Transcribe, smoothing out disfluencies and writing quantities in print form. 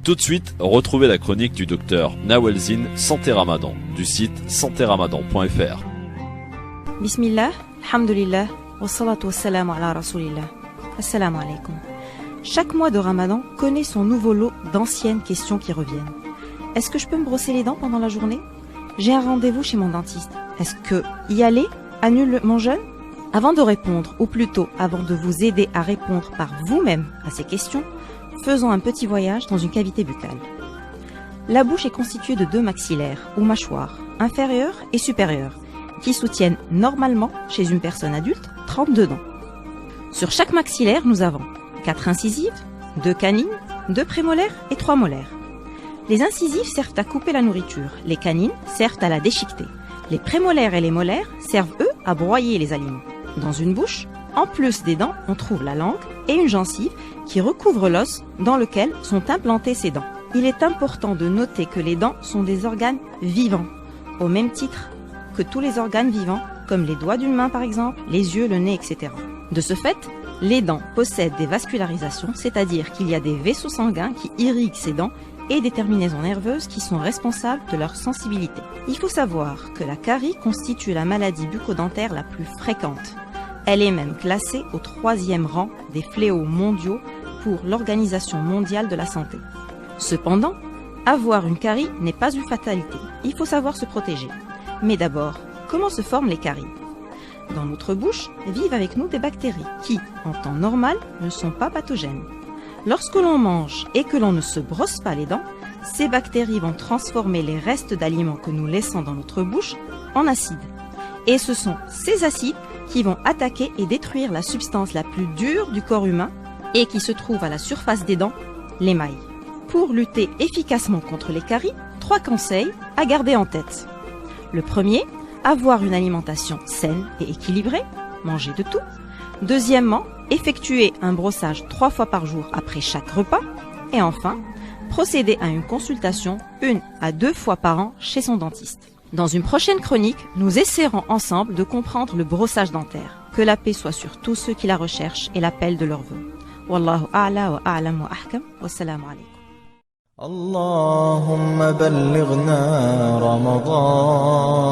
Tout de suite, retrouvez la chronique du docteur Nawelzine Santé Ramadan du site santeramadan.fr. Bismillah, alhamdulillah, wa salatu wa salam ala rasulillah. Assalamu alaikum. Chaque mois de Ramadan connaît son nouveau lot d'anciennes questions qui reviennent. Est-ce que je peux me brosser les dents pendant la journée? J'ai un rendez-vous chez mon dentiste. Est-ce que y aller annule mon jeûne? Avant de répondre, ou plutôt avant de vous aider à répondre par vous-même à ces questions, faisons un petit voyage dans une cavité buccale. La bouche est constituée de 2 maxillaires ou mâchoires, inférieures et supérieures, qui soutiennent normalement, chez une personne adulte, 32 dents. Sur chaque maxillaire, nous avons 4 incisives, 2 canines, 2 prémolaires et 3 molaires. Les incisives servent à couper la nourriture, les canines servent à la déchiqueter. Les prémolaires et les molaires servent, eux, à broyer les aliments. Dans une bouche, en plus des dents, on trouve la langue et une gencive qui recouvre l'os dans lequel sont implantées ces dents. Il est important de noter que les dents sont des organes vivants, au même titre que tous les organes vivants, comme les doigts d'une main par exemple, les yeux, le nez, etc. De ce fait, les dents possèdent des vascularisations, c'est-à-dire qu'il y a des vaisseaux sanguins qui irriguent ces dents et des terminaisons nerveuses qui sont responsables de leur sensibilité. Il faut savoir que la carie constitue la maladie bucco-dentaire la plus fréquente. Elle est même classée au 3e rang des fléaux mondiaux pour l'Organisation mondiale de la santé. Cependant, avoir une carie n'est pas une fatalité. Il faut savoir se protéger. Mais d'abord, comment se forment les caries? Dans notre bouche vivent avec nous des bactéries qui, en temps normal, ne sont pas pathogènes. Lorsque l'on mange et que l'on ne se brosse pas les dents, ces bactéries vont transformer les restes d'aliments que nous laissons dans notre bouche en acides. Et ce sont ces acides qui vont attaquer et détruire la substance la plus dure du corps humain et qui se trouve à la surface des dents, l'émail. Pour lutter efficacement contre les caries, 3 conseils à garder en tête. Le premier, avoir une alimentation saine et équilibrée, manger de tout. Deuxièmement, effectuer un brossage 3 fois par jour après chaque repas. Et enfin, procéder à une consultation 1 à 2 fois par an chez son dentiste. Dans une prochaine chronique, nous essaierons ensemble de comprendre le brossage dentaire. Que la paix soit sur tous ceux qui la recherchent et l'appellent de leur vœu. Wallahu a'la wa a'lam wa ahkam. Wassalamu alaikum. اللهم بلغنا رمضان